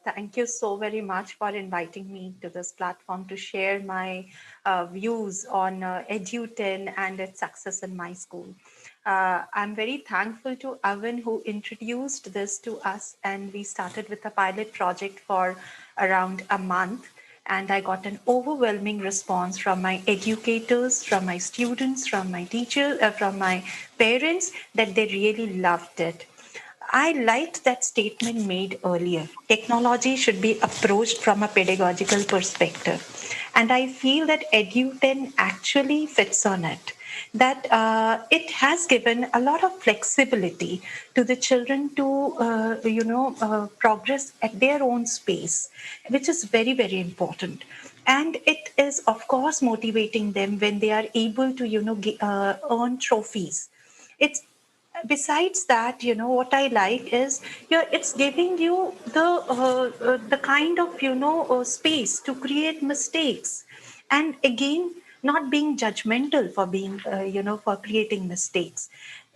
Thank you so very much for inviting me to this platform to share my views on Edu10 and its success in my school. I'm very thankful to Avan who introduced this to us, and we started with a pilot project for around a month. And I got an overwhelming response from my educators, from my students, from my teachers, from my parents that they really loved it. I liked that statement made earlier. Technology should be approached from a pedagogical perspective. And I feel that Edu10 actually fits on it. That it has given a lot of flexibility to the children to, progress at their own space, which is very, very important. And it is, of course, motivating them when they are able to, earn trophies. It's besides that, what I like is, yeah, it's giving you the kind of space to create mistakes, and again, not being judgmental for being for creating mistakes,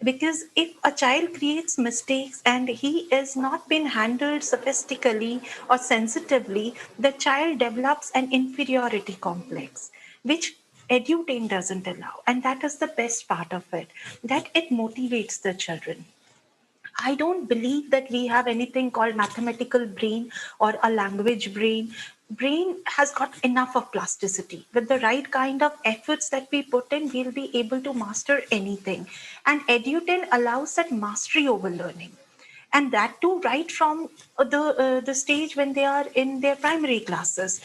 because if a child creates mistakes and he is not been handled sophisticately or sensitively, the child develops an inferiority complex, which Edutain doesn't allow. And that is the best part of it, that it motivates the children. I don't believe that we have anything called mathematical brain or a language brain. Brain has got enough of plasticity. With the right kind of efforts that we put in, we'll be able to master anything. And Edu10 allows that mastery over learning, and that too right from the stage when they are in their primary classes.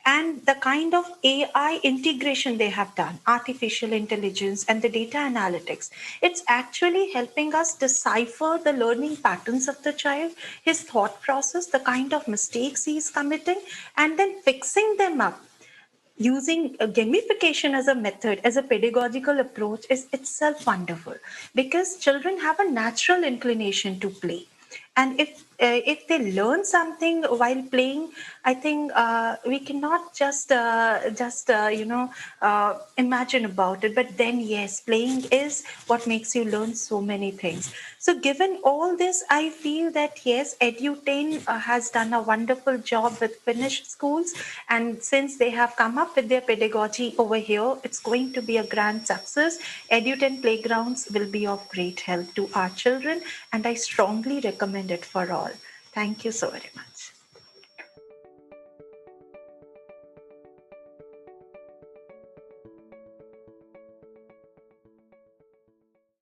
And the kind of AI integration they have done, artificial intelligence and the data analytics, it's actually helping us decipher the learning patterns of the child, his thought process, the kind of mistakes he's committing, and then fixing them up using gamification as a method, as a pedagogical approach, is itself wonderful, because children have a natural inclination to play. And if they learn something while playing, I think we cannot just imagine about it, but then yes, playing is what makes you learn so many things. So given all this, I feel that yes, Edutain has done a wonderful job with Finnish schools, and since they have come up with their pedagogy over here, it's going to be a grand success. Edutain playgrounds will be of great help to our children, and I strongly recommend it for all. Thank you so very much.